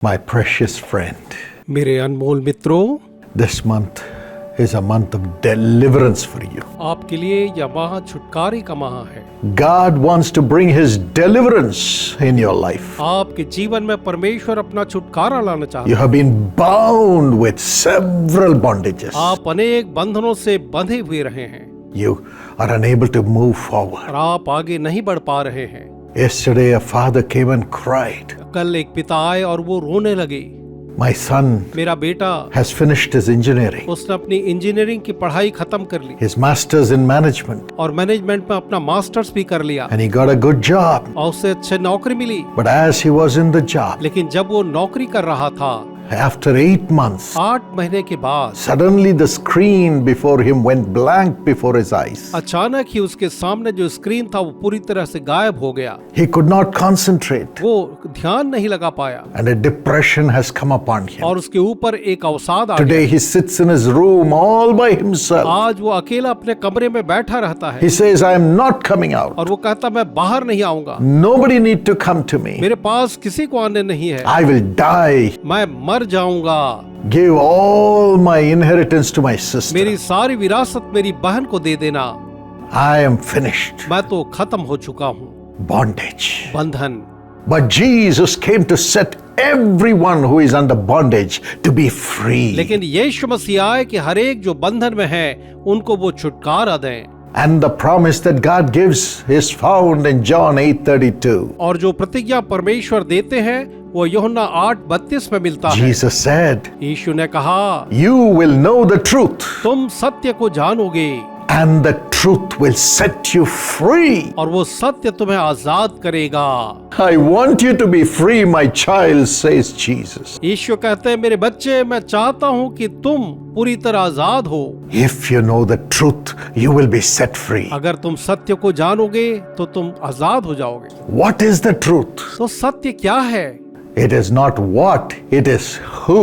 My precious friend, मेरे अनमोल मित्रों, this month is a month of deliverance for you. आपके लिए यह माह छुटकारे का माह है। God wants to bring His deliverance in your life. आपके जीवन में परमेश्वर अपना छुटकारा लाना चाहता You है। have been bound with several bondages. आप अनेक बंधनों से बंधे हुए रहे हैं You are unable to move forward. और आप आगे नहीं बढ़ पा रहे हैं। Yesterday, a father came and cried, कल एक पिता आए और वो रोने लगे। My son मेरा बेटा, has finished his engineering, उसने अपनी इंजीनियरिंग की पढ़ाई खत्म कर ली his master's in management, और मैनेजमेंट में अपना मास्टर्स भी कर लिया and he got a good job. और उससे अच्छी नौकरी मिली। But as he was in the job, लेकिन जब वो नौकरी कर रहा था, after 8 months, 8 महीने के बाद suddenly the screen before him went blank before his eyes. अचानक ही उसके सामने जो स्क्रीन था वो पूरी तरह से गायब हो गया। He could not concentrate, वो ध्यान नहीं लगा पाया and a depression has come upon him. और उसके ऊपर एक अवसाद आ गया। Today he sits in his room all by himself. आज वो अकेला अपने कमरे में बैठा रहता है He says, I am not coming out. और वो कहता मैं बाहर नहीं आऊंगा, Nobody need to come to me. मेरे पास किसी को आने नहीं है, I will die. मैं मर जाऊंगा। Give all my inheritance to my sister. मेरी सारी विरासत मेरी बहन को दे देना, I am finished. मैं तो खत्म हो चुका हूँ। Bondage. बंधन। But Jesus came to set everyone who is under bondage to be free. लेकिन यीशु मसीह आए कि हर एक जो बंधन में है उनको वो छुटकारा दें। And the promise that God gives is found in John 8:32. और जो प्रतिज्ञा परमेश्वर देते हैं वो यूहन्ना 8:32 में मिलता है। Jesus said, यीशु ने कहा, You will know the truth, तुम सत्य को जानोगे and the truth will set you free. और वो सत्य तुम्हें आजाद करेगा। I want you to be free, my child, says Jesus. यीशु कहते हैं, मेरे बच्चे, मैं चाहता हूँ कि तुम पूरी तरह आजाद हो। If you know the truth, you will be set free. अगर तुम सत्य को जानोगे तो तुम आजाद हो जाओगे। What is the truth? तो सत्य क्या है? It is not what, it is who.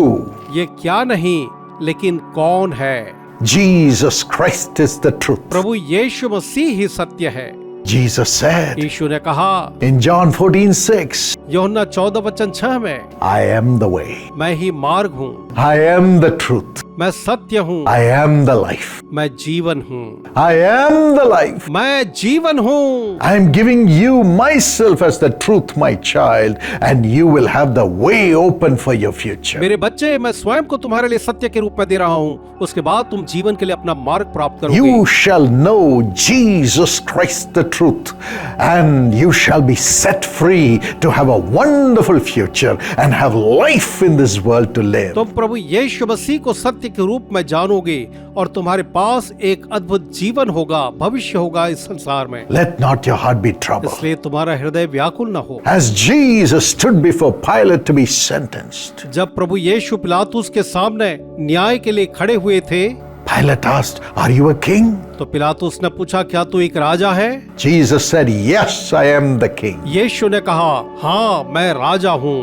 ये क्या नहीं, लेकिन कौन है। Jesus Christ is the truth. प्रभु यीशु मसीह ही सत्य है। Jesus said यीशु ने कहा in John 14:6, यूहन्ना 14:6 में, I am the way, मैं ही मार्ग हूँ, I am the truth, मैं सत्य हूँ, I am the life, मैं जीवन हूँ, I am the life. मैं जीवन हूँ। I am giving you myself as the truth, my child, and you will have the way open for your future. मेरे बच्चे, मैं स्वयं को तुम्हारे लिए सत्य के रूप में दे रहा हूँ। उसके बाद तुम जीवन के लिए अपना मार्ग प्राप्त करोगे। You shall know Jesus Christ the truth, and you shall be set free to have a wonderful future and have life in this world to live. तुम प्रभु यीशु मसीह को सत्य के रूप में जानोगे और तुम्हारे पास एक अद्भुत जीवन होगा, भविष्य होगा इस संसार में। Let not your heart be troubled. इसलिए तुम्हारा हृदय व्याकुल न हो। As Jesus stood before Pilate to be sentenced, जब प्रभु यीशु पिलातुस के सामने न्याय के लिए खड़े हुए थे, Pilate asked, Are you a king? तो पिलातुस ने पूछा, क्या तू एक राजा है? Jesus said, Yes, I am the king. यीशु ने कहा, हाँ, मैं राजा हूँ,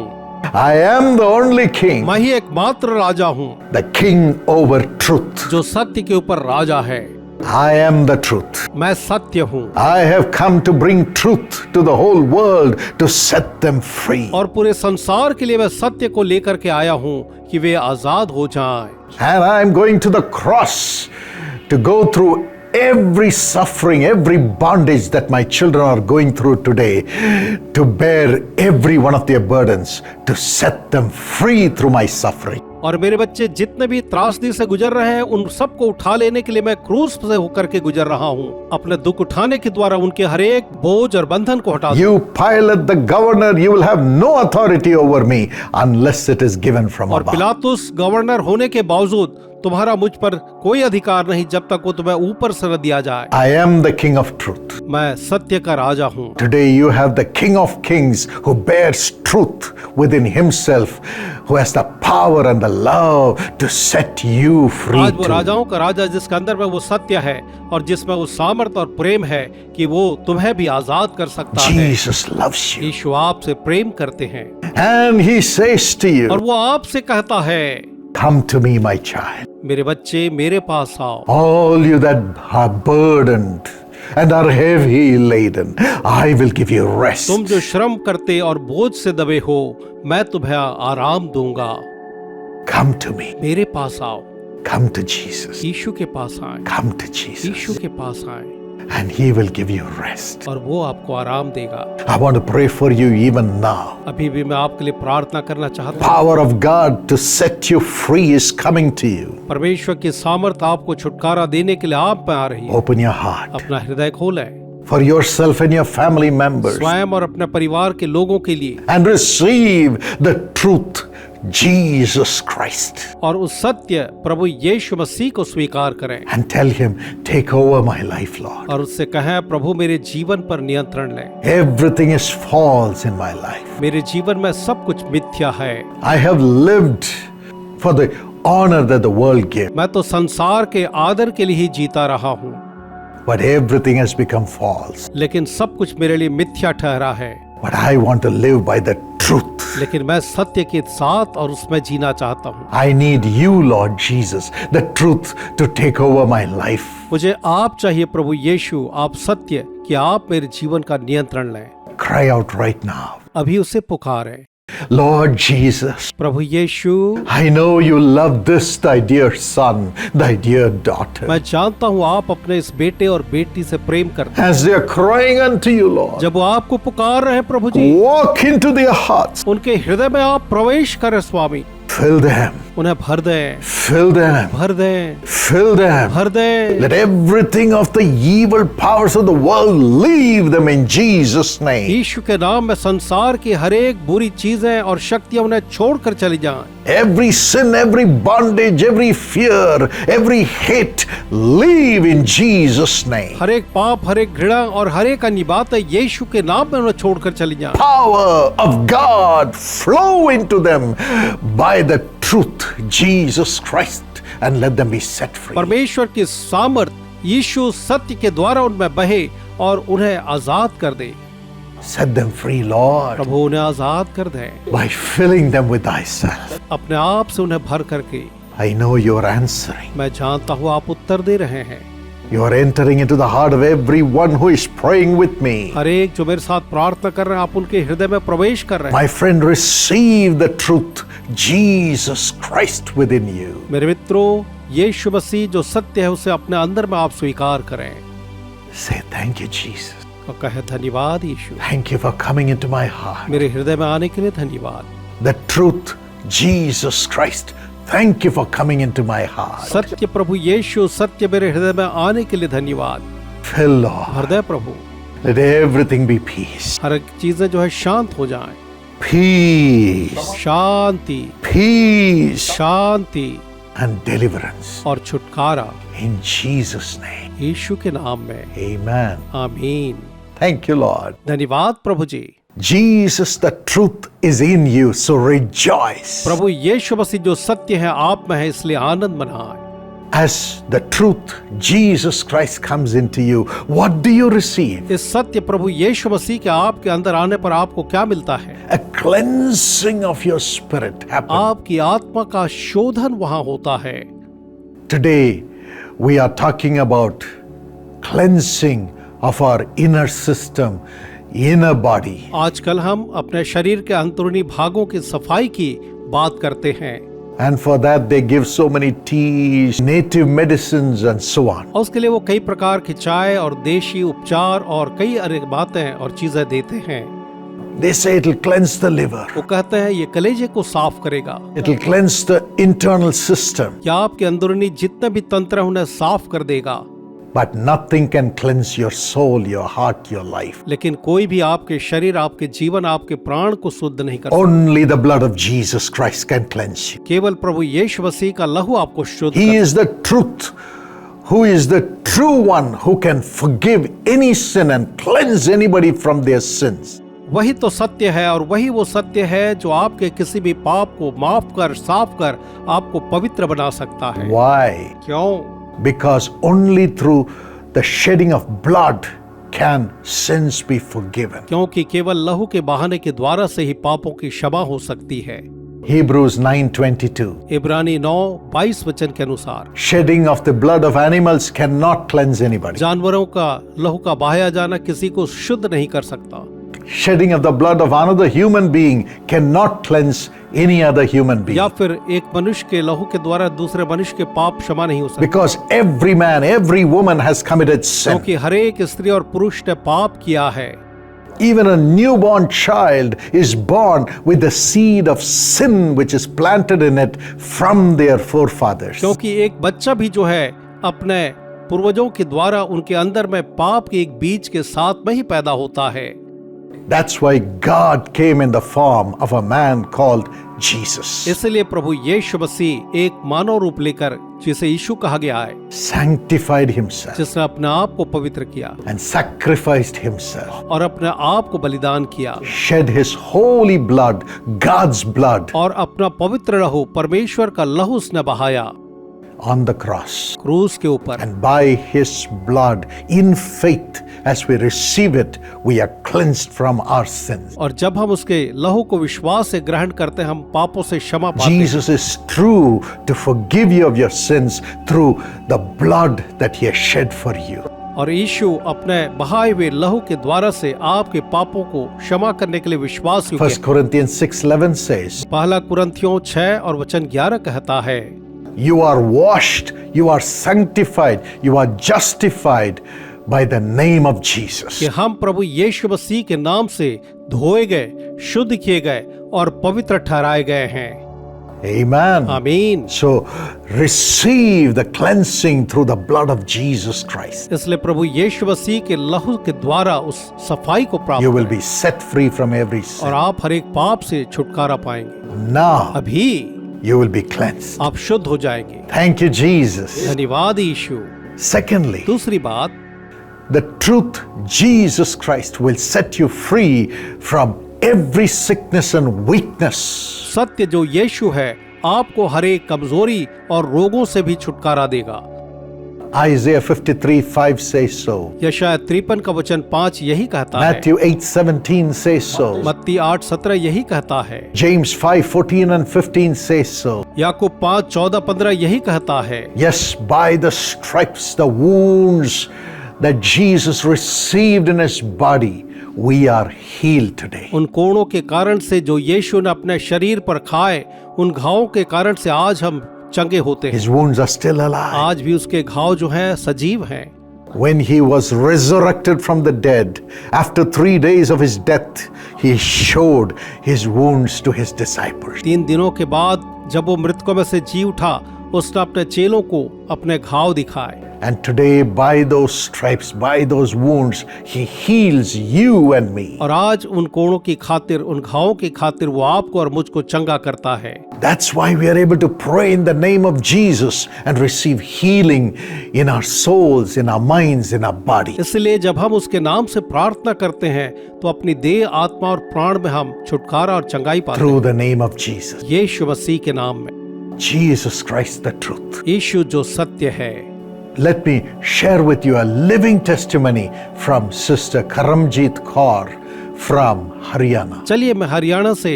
I am the only king, मैं ही एकमात्र राजा हूँ, the king over truth. जो सत्य के ऊपर राजा है। I am the truth. मैं सत्य हूँ I have come to bring truth to the whole world to set them free. और पूरे संसार के लिए मैं सत्य को लेकर के आया हूँ कि वे आजाद हो जाएं। And I am going to the cross to go through every suffering, every bondage that my children are going through today, to bear every one of their burdens, to set them free through my suffering. और मेरे बच्चे जितने भी त्रासदी से गुजर रहे हैं उन सबको उठा लेने के लिए मैं क्रूस से होकर के गुजर रहा हूँ। अपने दुख उठाने के द्वारा उनके हर एक बोझ और बंधन को हटा दूं। You Pilate the governor, you will have no authority over me unless it is given from और above. पिलातुस गवर्नर होने के बावजूद तुम्हारा मुझ पर कोई अधिकार नहीं जब तक वो तुम्हें ऊपर से न दिया जाए। I am the king of truth. मैं सत्य का राजा हूँ। Today you have the King of Kings who bears truth within himself, who has the power and the love to set you free. आज वो too. राजाओं का राजा जिसके अंदर में वो सत्य है और जिसमें वो सामर्थ और प्रेम है कि वो तुम्हें भी आजाद कर सकता है। Jesus loves you. यीशु आपसे प्रेम करते हैं And he says to और you, वो आपसे कहता है, Come to me, my child. मेरे बच्चे, मेरे पास आओ। All you that are burdened and are heavy laden, I will give you rest. तुम जो श्रम करते और बोझ से दबे हो, मैं तुम्हें आराम दूंगा। Come to me. मेरे पास आओ। Come to Jesus. यीशु के पास आए। Come to Jesus. यीशु के पास आए And He will give you rest. और वो आपको आराम देगा। I want to pray for you even now. अभी भी मैं आपके लिए प्रार्थना करना चाहता हूँ। Power of God to set you free is coming to you. परमेश्वर की सामर्थ आपको छुटकारा देने के लिए आप में आ रही है। Open your heart अपना हृदय खोलें for yourself and your family members स्वयं और अपने परिवार के लोगों के लिए, and receive the truth, Jesus Christ. और उस सत्य प्रभु यीशु मसीह को स्वीकार करें And tell Him, take over my life, Lord. और उससे कहें, प्रभु मेरे जीवन पर नियंत्रण लें। Everything is false in my life. मेरे जीवन में सब कुछ मिथ्या है। I have lived for the honor that the world gives, मैं तो संसार के आदर के लिए ही जीता रहा हूँ, but everything has become false. लेकिन सब कुछ मेरे लिए मिथ्या ठहरा है। But I want to live by the truth. लेकिन मैं सत्य के साथ और उसमें जीना चाहता हूँ। I need you, Lord Jesus, the truth to take over my life. मुझे आप चाहिए प्रभु यीशु, आप सत्य कि आप मेरे जीवन का नियंत्रण लें। Cry out right now. अभी उसे पुकारें। Lord Jesus, Prabhu Yeshu, I know you love this, thy dear son, thy dear daughter. मैं जानता हूँ आप अपने इस बेटे और बेटी से प्रेम करते हैं। As they are crying unto you, Lord, जब वो आपको पुकार रहे हैं प्रभु जी, walk into their hearts. उनके हृदय में आप प्रवेश करें स्वामी। Fill them, उन्हें भर दें, fill them, भर दें, fill them. भर दें। Let everything of the evil powers of the world leave them in Jesus' name. यीशु के नाम में संसार की हर एक बुरी चीजें और शक्तियां उन्हें छोड़कर चली जाएं। Every sin, every bondage, every fear, every hate, leave in Jesus' name. हर एक पाप, हर एक घृणा और हर एक अन्य बातें यीशु के नाम में उन्हें छोड़कर चली जाएं। Power of God flow into them by the truth, Jesus Christ, and let them be set free. परमेश्वर की सामर्थ यीशु सत्य के द्वारा उनमें बहे और उन्हें आजाद कर दे। Set them free, Lord, प्रभु उन्हें आजाद कर दे by filling them with thyself. अपने आप से उन्हें भर करके। I know you're answering. मैं जानता हूँ आप उत्तर दे रहे हैं। You are entering into the heart of everyone who is praying with me. हर एक जो मेरे साथ प्रार्थना कर रहे हैं, आप उनके हृदय में प्रवेश कर रहे हैं। My friend, receive the truth, Jesus Christ within you. मेरे मित्रों, यीशु मसीह जो सत्य है उसे अपने अंदर में आप स्वीकार करें Say thank you, Jesus. और कहे, धन्यवाद यीशु, Thank you for coming into my heart. मेरे हृदय में आने के लिए धन्यवाद। The truth, Jesus Christ, thank you for coming into my heart. सत्य प्रभु यीशु, सत्य मेरे हृदय में आने के लिए धन्यवाद। Fill, Lord. हृदय प्रभु, Let everything be peace. हर एक चीजें जो है शांत हो जाएं। Peace, Shanti, peace, Shanti and deliverance. और छुटकारा In Jesus' name. यीशु के नाम में। Amen. आमीन। Thank you, Lord. धन्यवाद प्रभु जी। Jesus, the truth is in you, so rejoice. प्रभु यीशु मसीह जो सत्य है आप में है, इसलिए आनंद मनाएं। As the truth, Jesus Christ, comes into you, what do you receive? इस सत्य प्रभु यीशु मसीह के आपके अंदर आने पर आपको क्या मिलता है? A cleansing of your spirit happens. आपकी आत्मा का शोधन वहां होता है। Today, we are talking about cleansing of our inner system, inner body. आजकल हम अपने शरीर के अंदरूनी भागों की सफाई की बात करते हैं। And for that, they give so many teas, native medicines, and so on. और उसके लिए वो कई प्रकार की चाय और देशी उपचार और कई अन्य बातें और चीजें देते हैं। They say it will cleanse the liver, वो कहते हैं ये कलेजे को साफ करेगा, it will cleanse the internal system, या आपके अंदरूनी जितने भी तंत्र हैं उन्हें साफ कर देगा। but nothing can cleanse your soul, your heart, your life. लेकिन कोई भी आपके शरीर, आपके जीवन, आपके प्राण को शुद्ध नहीं कर सकता। Only the blood of Jesus Christ can cleanse you. केवल प्रभु यीशु मसीह का लहू आपको शुद्ध He कर। is the truth, who is the true one who can forgive any sin and cleanse anybody from their sins. वही तो सत्य है और वही वो सत्य है जो आपके किसी भी पाप को माफ कर, साफ कर आपको पवित्र बना सकता है। Why? क्यों? Because only through the shedding of blood can sins be forgiven. क्योंकि केवल लहू के बहाने के द्वारा से ही पापों की क्षमा हो सकती है। Hebrews 9:22. इब्रानी 9:22 वचन के अनुसार Shedding of the blood of animals cannot cleanse anybody. जानवरों का लहू का बहाया जाना किसी को शुद्ध नहीं कर सकता। shedding of the blood of another human being cannot cleanse any other human being. या फिर एक मनुष्य के लहू के द्वारा दूसरे मनुष्य के पाप क्षमा नहीं हो सकते, Because every man, every woman has committed sin. क्योंकि हर एक स्त्री और पुरुष ने पाप किया है। Even a newborn child is born with the seed of sin which is planted in it from their forefathers. क्योंकि एक बच्चा भी जो है अपने पूर्वजों के द्वारा उनके अंदर में पाप के एक बीज के साथ में ही पैदा होता है। That's why God came in the form of a man called Jesus. इसलिए प्रभु यीशु मसीह एक मानव रूप लेकर, जिसे यीशु कहा गया है, Sanctified himself जिसने अपने आप को पवित्र किया and sacrificed himself. और अपने आप को बलिदान किया Shed his holy blood, God's blood, और अपना पवित्र लहू, परमेश्वर का लहू उसने बहाया on the cross. क्रूस के ऊपर। And by his blood, in faith, as we receive it, we are cleansed from our sins. और जब हम उसके लहू को विश्वास से ग्रहण करते हैं, हम पापों से क्षमा पाते हैं। Jesus is true to forgive you of your sins through the blood that he has shed for you. और यीशु अपने बहाए हुए लहू के द्वारा से आपके पापों को क्षमा करने के लिए विश्वास योग्य 1 Corinthians 6:11 says, पहला कुरिन्थियों 6 और वचन 11 कहता है, you are washed, you are sanctified, you are justified by the name of Jesus. कि हम प्रभु यीशु मसीह के नाम से धोए गए, शुद्ध किए गए और पवित्र ठहराए गए हैं। Amen. आमीन। So receive the cleansing through the blood of Jesus Christ. इसलिए प्रभु यीशु मसीह के लहू के द्वारा उस सफाई को प्राप्त You will करें be set free from every और sin. आप हर एक पाप से छुटकारा पाएंगे। Now अभी you will be cleansed. आप शुद्ध हो जाएंगे। Thank you, Jesus. धन्यवाद यीशु। Secondly, दूसरी बात, the truth, Jesus Christ will set you free from every sickness and weakness. सत्य जो यीशु है आपको हर एक कमजोरी और रोगों से भी छुटकारा देगा। Isaiah 53:5 says so. यशायाह 53 का वचन 5 यही कहता है। Matthew 8:17 says so. मत्ती 8:17 यही कहता है। James 5:14 and 15 says so. याकूब 5:14-15 यही कहता है। Yes, by the stripes, the wounds that Jesus received in his body, we are healed today. उन कोड़ों के कारण से जो यीशु ने अपने शरीर पर खाए, उन घावों के कारण से आज हम चंगे होते हैं। His wounds are still alive. आज भी उसके घाव जो हैं सजीव हैं। When he was resurrected from the dead, after 3 days of his death, he showed his wounds to his disciples. 3 दिनों के बाद जब वो मृतकों में से जी उठा, उसने अपने चेलों को अपने घाव दिखाए। And today, by those stripes, by those wounds, he heals you and me. और आज उन कोड़ों की खातिर, उन घावों की खातिर वो आपको और मुझको चंगा करता है। That's why we are able to pray in the name of Jesus and receive healing in our souls, in our minds, in our body. इसलिए जब हम उसके नाम से प्रार्थना करते हैं तो अपनी देह, आत्मा और प्राण में हम छुटकारा और चंगाई पाते हैं। Through the name of Jesus. यीशु मसीह के नाम में। Jesus Christ, the truth. यीशु जो सत्य है। Let me share with you a living testimony from Sister Karamjit Kaur from Haryana. चलिए मैं हरियाणा से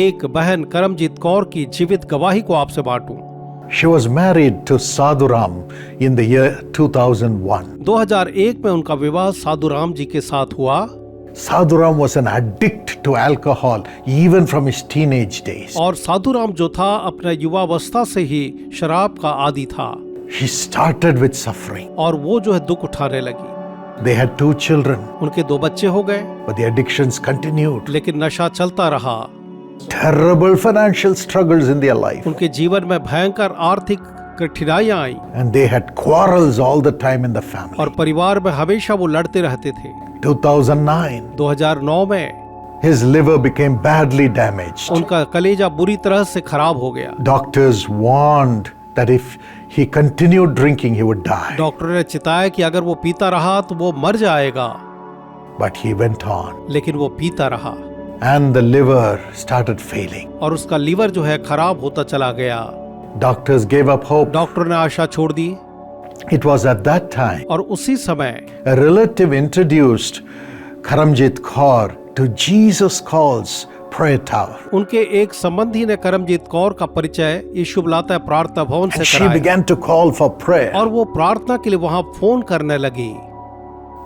एक बहन करमजीत कौर की जीवित गवाही को आपसे बांटूं। She was married to Sadhuram in the year 2001. 2001 में उनका विवाह साधुराम जी के साथ हुआ। Sadhuram was an addict to alcohol even from his teenage days. और साधुराम जो था अपने युवावस्था से ही शराब का आदी था। He started with suffering. और वो जो है दुख उठाने लगी। They had 2 children, उनके 2 बच्चे हो गए, but the addictions continued. लेकिन नशा चलता रहा। Terrible financial struggles in their life. उनके जीवन में भयंकर आर्थिक कठिनाइयां आई And they had quarrels all the time in the family. और परिवार में हमेशा वो लड़ते रहते थे। 2009, 2009 में his liver became badly damaged. उनका कलेजा बुरी तरह से खराब हो गया। Doctors warned that if he continued drinking, he would die. Doctor ने चिताया कि अगर वो पीता रहा तो वो मर जाएगा, But he went on. लेकिन वो पीता रहा And the liver started failing. और उसका लीवर जो है खराब होता चला गया। Doctors gave up hope. Doctor ने आशा छोड़ दी। It was at that time और उसी समय a relative introduced Karamjit Kaur to Jesus Calls Prayer Tower. उनके एक संबंधी ने करमजीत कौर का परिचय यीशु बुलाता है प्रार्थना भवन And से she कराया began to call for prayer. और वो प्रार्थना के लिए वहां फोन करने लगी।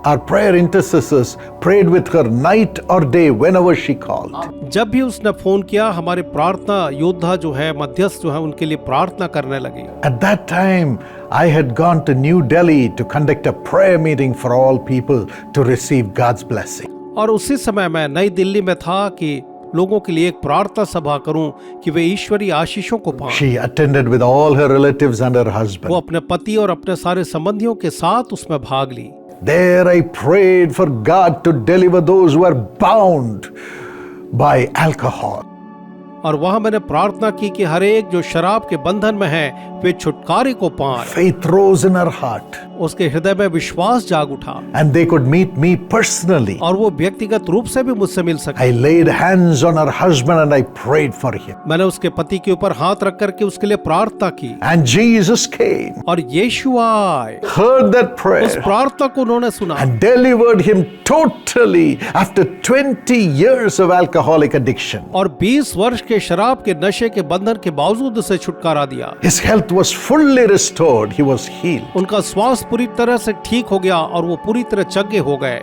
our prayer intercessors prayed with her night or day whenever she called. जब भी उसने फोन किया, हमारे प्रार्थना योद्धा जो है, मध्यस्थ जो है, उनके लिए प्रार्थना करने लगे। At that time, I had gone to New Delhi to conduct a prayer meeting for all people to receive God's blessing. और उसी समय मैं नई दिल्ली में था कि लोगों के लिए एक प्रार्थना सभा करूं कि वे ईश्वरीय आशीषों को पाएं। She attended with all her relatives and her husband. वो अपने पति और अपने सारे संबंधियों के साथ उसमें भाग ली। There I prayed for God to deliver those who are bound by alcohol. और वहां मैंने प्रार्थना की कि हर एक जो शराब के बंधन में है वे छुटकारे को पाएं। Faith rose in her heart. उसके हृदय में विश्वास जाग उठा And they could meet me personally. और वो व्यक्तिगत रूप से भी मुझसे मिल सके। I laid hands on her husband and I prayed for him. मैंने उसके पति के ऊपर हाथ रख करके उसके लिए प्रार्थना की And Jesus came, और यीशु आए, heard that उस prayer, प्रार्थना को उन्होंने सुना and delivered him totally after 20 years of alcoholic addiction. और 20 वर्ष के शराब के नशे के बंधन के बावजूद उसे छुटकारा दिया। His health was fully restored. He was healed. उनका स्वास्थ्य पूरी तरह से ठीक हो गया और वो पूरी तरह चंगे हो गए।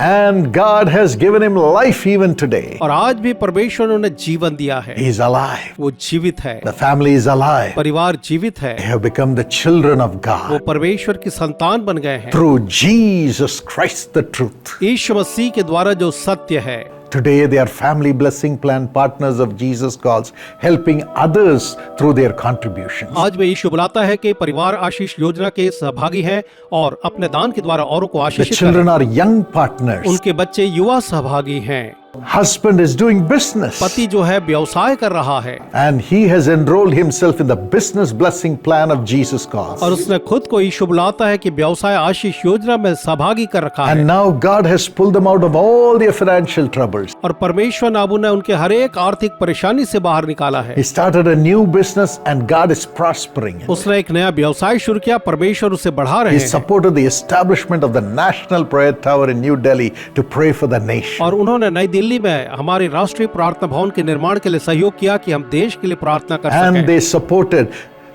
And God has given him life even today. और आज भी परमेश्वर ने उन्हें जीवन दिया है। He is alive. वो जीवित है, The family is alive. परिवार जीवित है, They have become the children of वो God परमेश्वर की संतान बन गए हैं through Jesus Christ the truth. यीशु मसीह के द्वारा जो सत्य है। Today they are family blessing plan partners of Jesus calls, helping others through their contributions. आज में यीशु बुलाता है कि परिवार आशीष योजना के सहभागी हैं और अपने दान के द्वारा औरों को The आशीषित children करें। are young partners. उनके बच्चे युवा सहभागी हैं। Husband is doing business. पति जो है व्यवसाय कर रहा है And he has enrolled himself in the business blessing plan of Jesus calls. और उसने खुद को यीशु बुलाता है कि व्यवसाय आशीष योजना में सहभागी कर रखा है। And now God has pulled them out of all their financial troubles. और परमेश्वर ने अब उन्हें उनके हर एक आर्थिक परेशानी से बाहर निकाला है। He started a new business and God is prospering. उसने एक नया व्यवसाय शुरू किया, परमेश्वर उसे बढ़ा रहे He हैं। supported the establishment of the National Prayer Tower in New Delhi to pray for the nation. और उन्होंने नई दिल्ली में हमारे राष्ट्रीय प्रार्थना भवन के निर्माण के लिए सहयोग किया कि हम देश के लिए प्रार्थना कर And सकें। they supported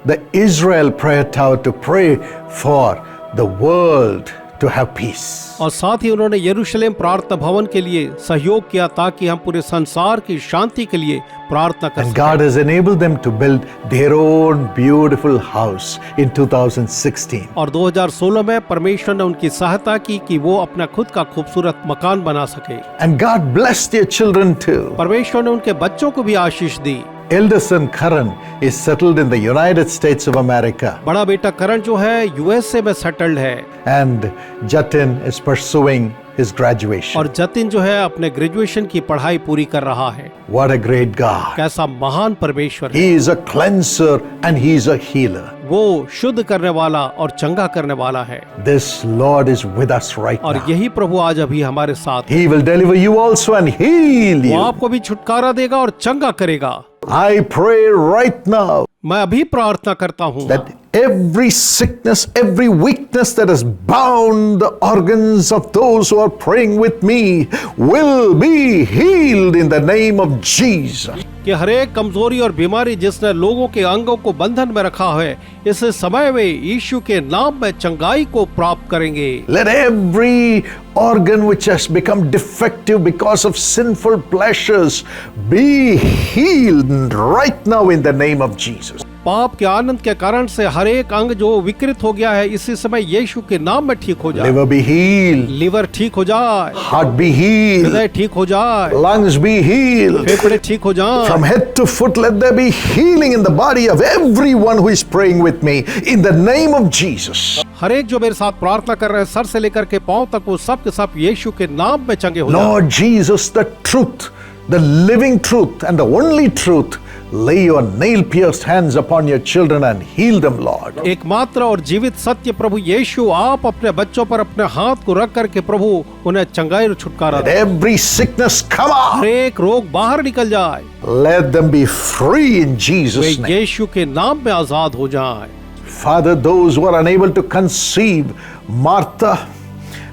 the Israel Prayer Tower to pray for the world to have peace. और साथ ही उन्होंने यरूशलेम प्रार्थना भवन के लिए सहयोग किया ताकि हम पूरे संसार की शांति के लिए प्रार्थना कर And सकें। God has enabled them to build their own beautiful house in 2016. और 2016 में परमेश्वर ने उनकी सहायता की कि वो अपना खुद का खूबसूरत मकान बना सके। And God blessed their children too. परमेश्वर ने उनके बच्चों को भी आशीष दी। Elder son Karan is settled in the United States of America. बड़ा बेटा करण जो है यूएसए में सेटल्ड है And Jatin is pursuing his graduation. और जतिन जो है अपने ग्रेजुएशन की पढ़ाई पूरी कर रहा है। What a great God. कैसा महान परमेश्वर है। He is a cleanser and he is a healer. वो शुद्ध करने वाला और चंगा करने वाला है। This Lord is with us right और now. यही प्रभु आज अभी हमारे साथ है। He will deliver you also and heal वो you. आपको भी छुटकारा देगा और चंगा करेगा। I pray right now मैं अभी प्रार्थना करता हूँ that every sickness, every weakness that has bound the organs of those who are praying with me will be healed in the name of Jesus. कि हर एक कमजोरी और बीमारी जिसने लोगों के अंगों को बंधन में रखा है, इस समय वे यीशु के नाम में चंगाई को प्राप्त करेंगे। Let every organ which has become defective because of sinful pleasures be healed right now in the name of Jesus. पाप के आनंद के कारण से हर एक अंग जो विकृत हो गया है, इसी समय यीशु के नाम में ठीक हो जाए। Liver be healed, लीवर ठीक हो जाए, heart be healed, हृदय ठीक हो जाए, lungs be healed. फेफड़े ठीक हो जाए। From head to foot, let there be healing in the body of everyone who is praying with me in the name of Jesus. हर एक जो मेरे साथ प्रार्थना कर रहे हैं, सर से लेकर के पांव तक, वो सब के सब यीशु के नाम में चंगे हो जाए। Lord Jesus, the truth, the living truth and the only truth, lay your nail-pierced hands upon your children and heal them, Lord. एकमात्र और जीवित सत्य प्रभु यीशु, आप अपने बच्चों पर अपने हाथ को रख करके प्रभु उन्हें चंगाई और छुटकारा Let दे। every sickness come हर out. एक रोग बाहर निकल जाए। Let them be free in way Jesus' name. यीशु के नाम में आजाद हो जाएं। Father, those who are unable to conceive, Martha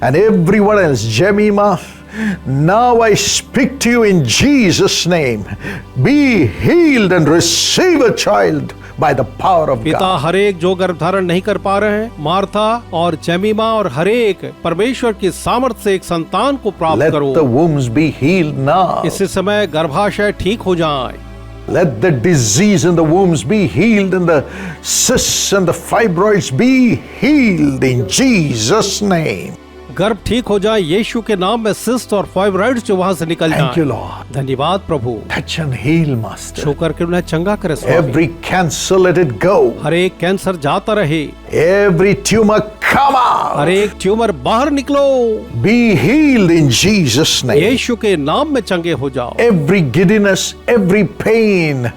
and everyone else, Jemima, now I speak to you in Jesus' name. Be healed and receive a child by the power of पिता God. हरेक जो गर्भधारण नहीं कर पा रहे हैं, Martha और जेमिमा और हरेक परमेश्वर की सामर्थ्य से एक संतान को प्राप्त Let करो। the wombs be healed now. इसी समय गर्भाशय ठीक हो जाए। Let the disease in the wombs be healed and the cysts and the fibroids be healed in Jesus' name. गर्भ ठीक हो जाए, यीशु के नाम में सिस्ट और फाइब्रॉइड्स जो वहां से निकल Thank you, जाएं। Lord. धन्यवाद प्रभु। Touch and heal, Master. छू करके उन्हें चंगा करे स्वामी। Every cancer, let it go. हर एक कैंसर जाता रहे, Every tumor, come out. हर एक ट्यूमर बाहर निकलो, Be healed in Jesus' name. यीशु के नाम में चंगे हो जाओ। Every giddiness, every pain,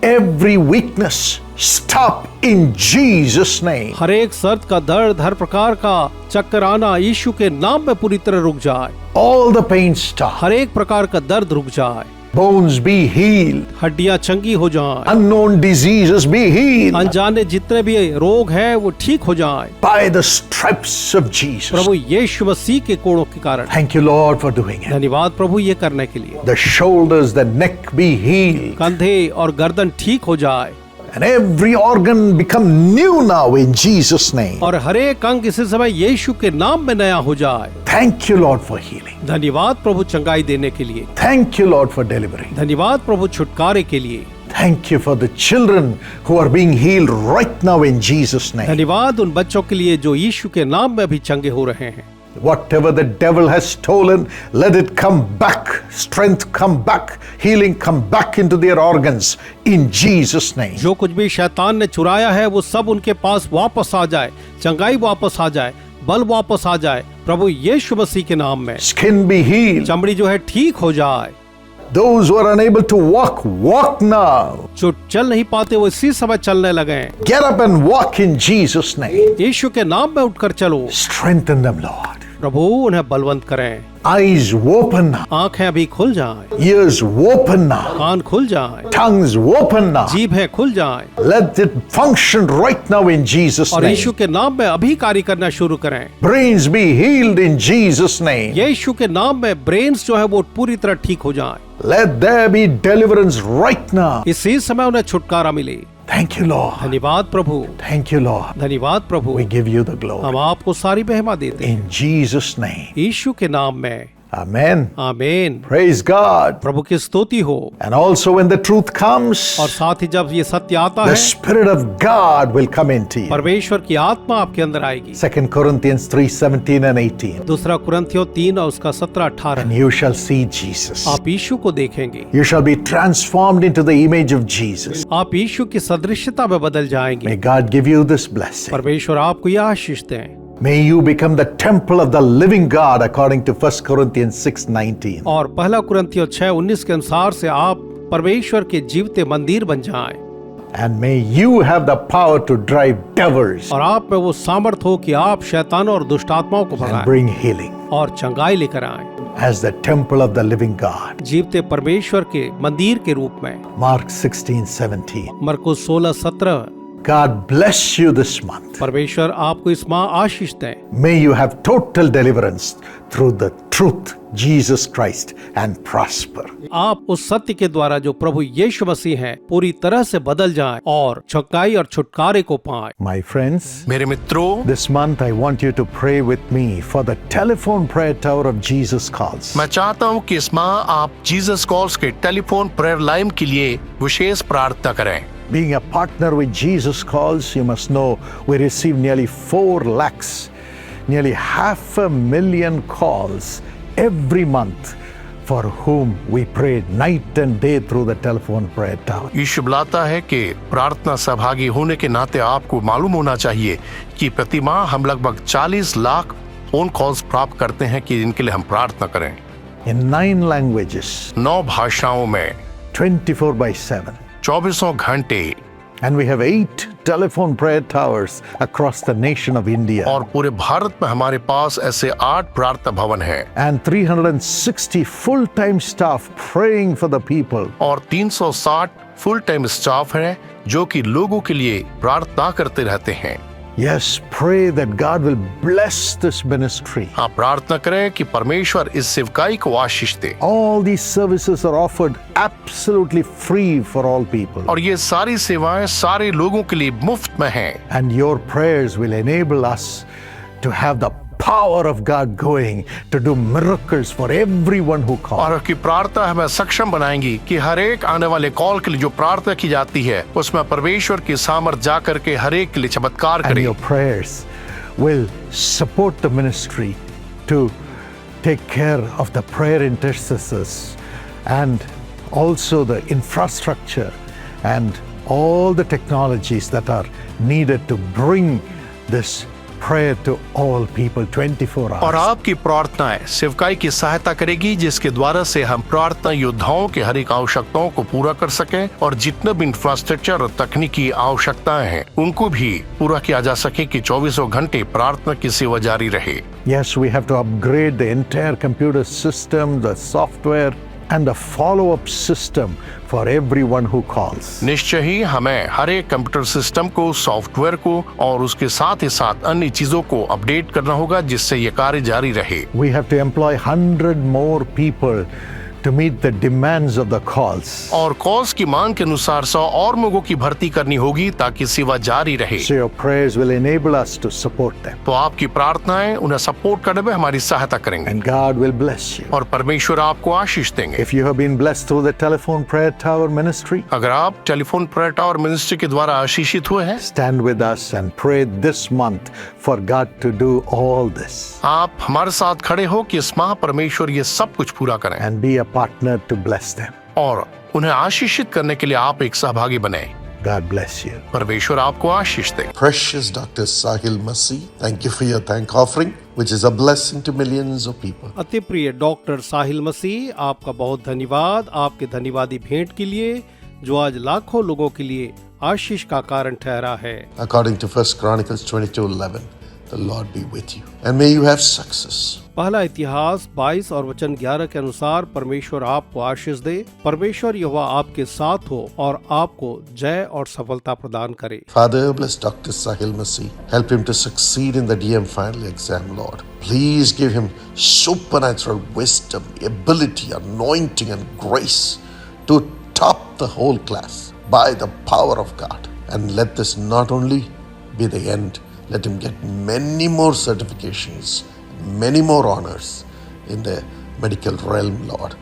every weakness, stop in Jesus' name. हर एक सर्द का दर्द, हर प्रकार का चक्कर आना यीशु के नाम में पूरी तरह रुक जाए। All the pain stop. हर एक प्रकार का दर्द रुक जाए, Bones be healed. हड्डियां चंगी हो जाएं, Unknown diseases be healed. अनजाने जितने भी रोग हैं वो ठीक हो जाएं। By the stripes of Jesus. प्रभु यीशु मसीह के कोड़ों के कारण। Thank you, Lord, for doing it. धन्यवाद प्रभु ये करने के लिए। The shoulders, the neck be healed. कंधे और गर्दन ठीक हो जाए And every organ become new now in Jesus' name. और हर एक अंग इसी समय यीशु के नाम में नया हो जाए। Thank you, Lord, for healing. धन्यवाद प्रभु चंगाई देने के लिए। Thank you, Lord, for delivering. धन्यवाद प्रभु छुटकारे के लिए। Thank you for the children who are being healed right now in Jesus' name. धन्यवाद उन बच्चों के लिए जो यीशु के नाम में अभी चंगे हो रहे हैं। Whatever the devil has stolen, let it come back. Strength come back. Healing come back into their organs in Jesus' name. जो कुछ भी शैतान ने चुराया है वो सब उनके पास वापस आ जाए, चंगाई वापस आ जाए, बल वापस आ जाए प्रभु यीशु मसीह के नाम में। Skin be healed. चमड़ी जो है ठीक हो जाए। Those who are unable to walk, walk now. जो चल नहीं पाते वो इसी समय चलने लगे। Get up and walk in Jesus' name. यीशु के नाम में उठकर चलो। Strengthen them, Lord. प्रभु उन्हें बलवंत करें। Eyes open now. आंखें अभी खुल जाएं, Ears open now. कान खुल जाएं, Tongues open now. जीभें खुल जाएं Let it function right now in Jesus' और यीशु name. के नाम में अभी कार्य करना शुरू करें। Brains be healed in Jesus' name. यीशु के नाम में ब्रेन्स जो है वो पूरी तरह ठीक हो जाएं। Let there be deliverance right now. इसी समय उन्हें छुटकारा मिले। Thank you, Lord. धन्यवाद प्रभु। Thank you, Lord. धन्यवाद प्रभु। We give you the glory. हम आपको सारी महिमा देते हैं In Jesus' name. यीशु के नाम में। Amen. आमीन। Praise God. प्रभु की स्तुति हो। And also when the truth comes, और साथ ही जब ये सत्य आता the है, Spirit of God will come into you. परमेश्वर की आत्मा आपके अंदर आएगी। 2 Corinthians 3:17 and 18. दूसरा कुरिन्थियों 3 और उसका 17-18। And you shall see Jesus. आप यीशु को देखेंगे, You shall be transformed into the image of Jesus. आप यीशु की सदृश्यता में बदल जाएंगे। May God give you this blessing. परमेश्वर आपको यह आशीष दें। May you become the temple of the living God according to 1 Corinthians 6:19. और पहला कुरिन्थियों 6:19 के अनुसार से आप परमेश्वर के जीवते मंदिर बन जाएं And may you have the power to drive devils और आप में वो सामर्थ हो कि आप शैतानों और दुष्टात्माओं को and भगाएं bring healing और चंगाई लेकर आएं as the temple of the living God. जीवते परमेश्वर के मंदिर के रूप में। Mark 16:17. मरकुस 16:17। God bless you this month. परमेश्वर आपको इस माह आशीष दें। May you have total deliverance through the truth, Jesus Christ, and prosper. आप उस सत्य के द्वारा जो प्रभु यीशु मसीह है पूरी तरह से बदल जाएं और चौकाई और छुटकारे को पाएं। My friends, मेरे मित्रों, this month I want you to pray with me for the telephone prayer tower of Jesus Calls. मैं चाहता हूँ कि इस माह आप जीसस कॉल्स के टेलीफोन प्रेयर लाइन के लिए विशेष प्रार्थना करें। Being a partner with Jesus Calls, you must know we receive nearly 4 lakhs, nearly 500,000 calls every month for whom we pray night and day through the telephone prayer tower. यीशु बुलाता है कि प्रार्थना सहभागी होने के नाते आपको मालूम होना चाहिए कि प्रति माह हम लगभग 40 लाख फोन कॉल्स प्राप्त करते हैं कि इनके लिए हम प्रार्थना करें। In 9 languages, 9 भाषाओं में 24/7. 24 घंटे And we have 8 telephone prayer towers across the nation of India. और पूरे भारत में हमारे पास ऐसे 8 प्रार्थना भवन हैं And 360 full-time staff praying for the people. और 360 फुल टाइम स्टाफ हैं जो कि लोगों के लिए प्रार्थना करते रहते हैं। Yes, pray that God will bless this ministry. आप प्रार्थना करें कि परमेश्वर इस सेवकाई को आशीष दे। All these services are offered absolutely free for all people. और ये सारी सेवाएं सारे लोगों के लिए मुफ्त में हैं। And your prayers will enable us to have the power of God going to do miracles for everyone who calls. और आपकी प्रार्थना हमें सक्षम बनाएंगी कि हर एक आने वाले कॉल के लिए जो प्रार्थना की जाती है उसमें परमेश्वर की सामर्थ जा करके हर एक के लिए चमत्कार And करे। your prayers will support the ministry to take care of the prayer intercessors and also the infrastructure and all the technologies that are needed to bring this prayer to all people 24 hours. और आपकी प्रार्थनाएं सेवकाई की सहायता करेगी जिसके द्वारा से हम प्रार्थना योद्धाओं के हर एक आवश्यकताओं को पूरा कर सकें और जितने भी इंफ्रास्ट्रक्चर और तकनीकी आवश्यकताएं हैं उनको भी पूरा किया जा सके कि 24 घंटे प्रार्थना की सेवा जारी रहे। Yes, we have to upgrade the entire computer system, the software and the follow-up system for everyone who calls. निश्चय ही हमें हर एक कंप्यूटर सिस्टम को, सॉफ्टवेयर को और उसके साथ ही साथ अन्य चीजों को अपडेट करना होगा जिससे ये कार्य जारी रहे। We have to employ 100 more people to meet the demands of the calls. और कॉल्स की मांग के अनुसार 100 और लोगों की भर्ती करनी होगी ताकि सेवा जारी रहे। So your prayers will enable us to support them. तो आपकी प्रार्थनाएं उन्हें सपोर्ट करने में हमारी सहायता करेंगे And God will bless you. और परमेश्वर आपको आशीष देंगे। If you have been blessed through the telephone prayer tower ministry, अगर आप टेलीफोन प्रेयर टावर मिनिस्ट्री के द्वारा आशीषित हुए हैं, stand with us and pray this month for God to do all this आप हमारे साथ खड़े हो कि इस माह परमेश्वर ये सब कुछ पूरा करें and be a partner to bless them. और उन्हें आशीषित करने के लिए आप एक सहभागी बने। God bless you. परमेश्वर आपको आशीष दे। Precious Dr. Sahil Masih, thank you for your thank offering, which is a blessing to millions of people. अति प्रिय डॉक्टर साहिल मसीह, आपका बहुत धन्यवाद आपके धन्यवादी भेंट के लिए जो आज लाखों लोगों के लिए आशीष का कारण ठहरा है। According to 1 Chronicles 22:11, the Lord be with you, and may you have success. पहला इतिहास 22 और वचन 11 के अनुसार परमेश्वर आपको आशीष दे, परमेश्वर यहोवा आपके साथ हो और आपको जय और सफलता प्रदान करे। Father, bless Dr. Sahil Masih. Help him to succeed in the DM final exam, Lord. Please give him supernatural wisdom, ability, anointing, and grace to top the whole class by the power of God. And let this not only be the end, let him get many more certifications, many more honors in the medical realm, Lord.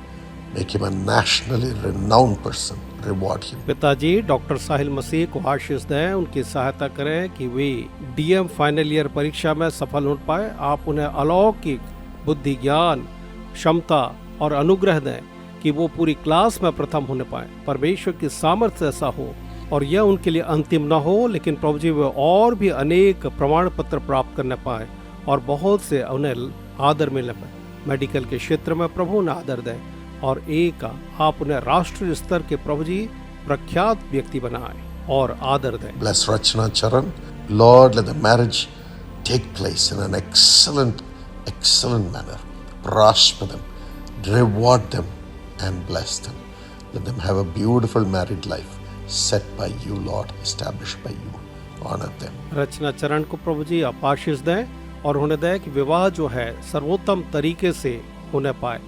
Make him a nationally renowned person. Reward him. पिताजी doctor साहिल मसीह को आशीष दें, उनकी सहायता करें कि वे DM final year परीक्षा में सफल हो पाए। आप उन्हें अलौकिक बुद्धि, ज्ञान, क्षमता और अनुग्रह दें कि वो पूरी क्लास में प्रथम होने पाए। परमेश्वर की सामर्थ्य ऐसा हो और यह उनके लिए अंतिम न हो, लेकिन प्रभु जी वे और भी अनेक प्रमाण पत्र प्राप्त करने पाए और बहुत से उन्हें आदर मिलने पाए। मेडिकल के क्षेत्र में प्रभु उन्हें आदर दें और एक आप उन्हें राष्ट्रीय स्तर के प्रभु जी प्रख्यात व्यक्ति बनाए और आदर दें। Bless Rachna Charan. Lord, let the marriage take place in an excellent manner. Prosper them, reward them, and bless them. Let them have a beautiful married life, set by you, Lord, established by you. Honor them. रचना चरण को प्रभु जी आप आशीष दें और उन्हें दें कि विवाह जो है सर्वोत्तम तरीके से होने पाए।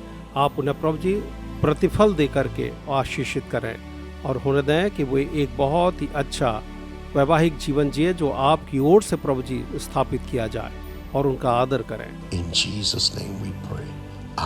आप उन्हें प्रभु जी प्रतिफल दे करके आशीषित करें और उन्हें दें कि वो एक बहुत ही अच्छा वैवाहिक जीवन जिए जो आपकी ओर से प्रभु जी स्थापित किया जाए और उनका आदर करें। In Jesus' name we pray.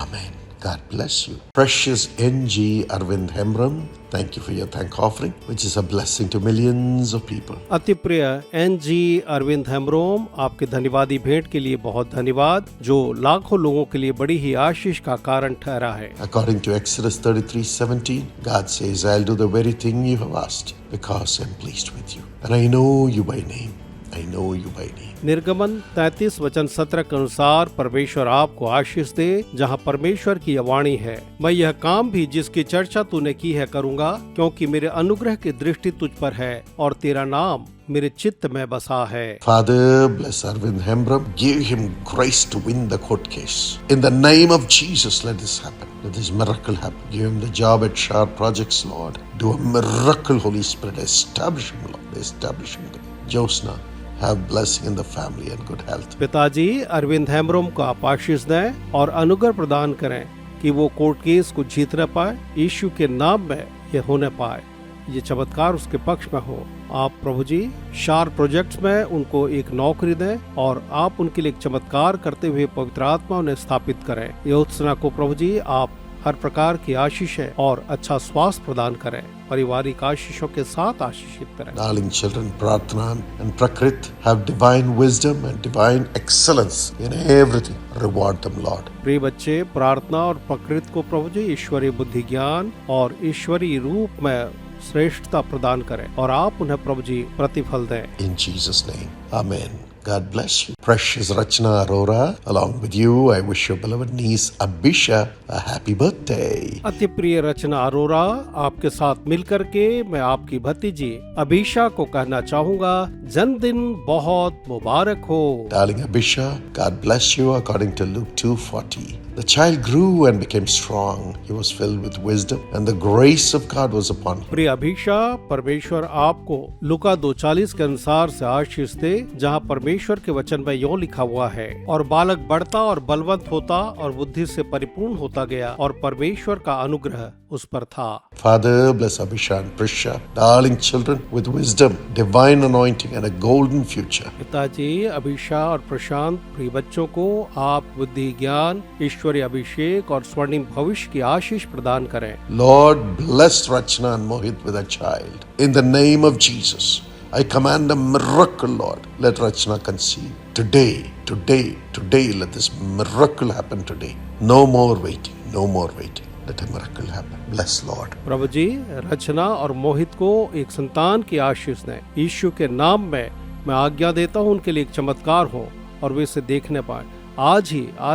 Amen. God bless you. Precious N.G. Arvind Hemram, thank you for your thank offering, which is a blessing to millions of people. अति प्रिय एन.जी. अरविंद हेम्ब्रोम, आपके धन्यवादी भेंट के लिए बहुत धन्यवाद जो लाखों लोगों के लिए बड़ी ही आशीष का कारण ठहरा है। According to Exodus 33:17, God says, I'll do the very thing you have asked because I'm pleased with you. And I know you by name. I know you by name. निर्गमन 33 वचन 17 के अनुसार परमेश्वर आपको आशीष दे, जहाँ परमेश्वर की यह वाणी है, मैं यह काम भी जिसकी चर्चा तूने की है करूँगा, क्योंकि मेरे अनुग्रह की दृष्टि तुझ पर है और तेरा नाम मेरे चित्त में बसा है। Father, bless Arvind Hembram. Give him grace to win the court case. In the name of Jesus, let this happen. Let this miracle happen. Give him the job at Sharp Projects, Lord. Do a miracle, Holy Spirit. Establish him, Lord. Establish him. Josna, have blessing in the family and good health. पिताजी अरविंद हेम्ब्रोम को आप आशीष दें और अनुग्रह प्रदान करें कि वो कोर्ट केस को जीत न पाए, यीशु के नाम में ये होने पाए, ये चमत्कार उसके पक्ष में हो। आप प्रभु जी शार्प प्रोजेक्ट्स में उनको एक नौकरी दें और आप उनके लिए एक चमत्कार करते हुए पवित्र आत्मा उन्हें स्थापित करें। योत्सना को प्रभु जी आप हर प्रकार की आशीष है और अच्छा स्वास्थ्य प्रदान करें, पारिवारिक आशीषों के साथ आशीषित करें। Darling children, Pratna and Prakrit have divine wisdom and divine excellence in everything. Reward them, Lord. प्रिय बच्चे, प्रार्थना और प्रकृति को प्रभु जी ईश्वरीय बुद्धि ज्ञान और ईश्वरीय रूप में श्रेष्ठता प्रदान करें और आप उन्हें प्रभु जी प्रतिफल दें। In Jesus' name, Amen. God bless you. Precious Rachna Arora, along with you, I wish your beloved niece Abhisha a happy birthday. अति प्रिय रचना अरोरा, आपके साथ मिलकर के मैं आपकी भतीजी अभिषा को कहना चाहूँगा, जन्मदिन बहुत मुबारक हो। Darling Abhisha, God bless you according to Luke 2:40. The child grew and became strong. He was filled with wisdom and the grace of God was upon him. प्रिय अभिषा, परमेश्वर आपको लुका 2:40 के अनुसार से आशीष दे, जहाँ परमेश्वर के वचन में यूं लिखा हुआ है, और बालक बढ़ता और बलवंत होता और बुद्धि से परिपूर्ण होता गया और परमेश्वर का अनुग्रह उस पर था। Father, bless Abhisha and Prisha, darling children with wisdom, divine anointing and a golden future. पिताजी अभिषा और प्रशांत प्रिय बच्चों को आप बुद्धि ज्ञान ईश्वरीय अभिषेक और स्वर्णिम भविष्य की आशीष प्रदान करें। Lord, bless Rachna and Mohit with a child. In the name of Jesus, I command a miracle, Lord. Let Rachna conceive. Today, let this miracle happen today. No more waiting, no more waiting. Let a miracle happen. Bless, Lord. प्रभु जी रचना और मोहित को एक संतान की आशीष दें। यीशु के नाम में मैं आज्ञा देता हूँ उनके लिए एक चमत्कार हो और वे इसे देखने पाए। आज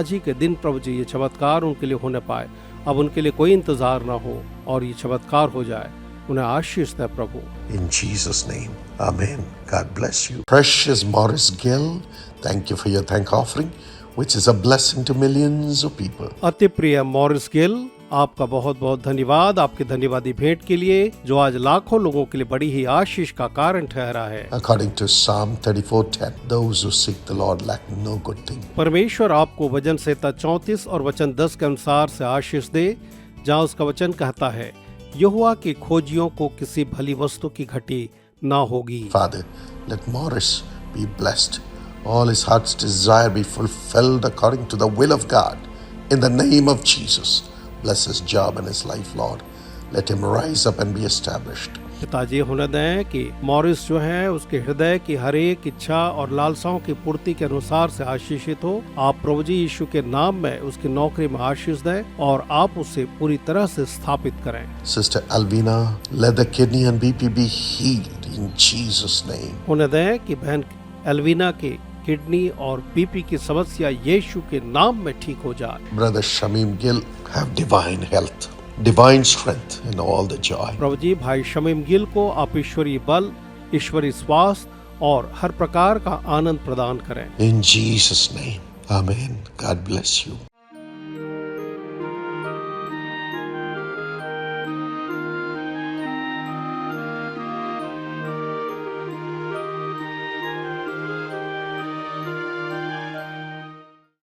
ही के दिन प्रभु जी ये चमत्कार उनके लिए होने पाए। अब उनके लिए कोई इंतजार ना हो और ये चमत्कार हो जाए। उन्हें आशीष दें प्रभु। In Jesus' name, Amen. God bless you. Precious Morris Gill, thank you for your thank offering, which is a blessing to millions of people. अति प्रिय मॉरिस गिल, आपका बहुत बहुत धन्यवाद आपके धन्यवादी भेंट के लिए, जो आज लाखों लोगों के लिए बड़ी ही आशीष का कारण ठहरा है। According to Psalm 34:10, those who seek the Lord lack no good thing. परमेश्वर आपको वचन संहिता 34 और वचन 10 के अनुसार से आशीष दे, जहाँ उसका वचन कहता है, यहोवा के खोजियों को किसी भली वस्तु की घटी ना होगी। Father, let Morris be blessed. All his heart's desire be fulfilled according to the will of God. In the name of Jesus, bless his job and his life, Lord. Let him rise up and be established. पिताजी होने दें कि Morris जो है उसके हृदय की हर एक इच्छा और लालसाओं की पूर्ति के अनुसार से आशीषित हो। आप प्रभु जी यीशु के नाम में उसकी नौकरी में आशीष दें और आप उसे पूरी तरह से स्थापित करें। Sister Alvina, let the kidney and BP be healed in Jesus' name. होने दें कि बहन एल्विना के किडनी और बीपी की समस्या यीशु के नाम में ठीक हो जाए। Brother Shamim Gill, have divine health, divine strength and all the joy. प्रभु जी भाई शमीम गिल को आप ईश्वरीय बल, ईश्वरीय स्वास्थ्य और हर प्रकार का आनंद प्रदान करें। In Jesus' name, Amen. God bless you.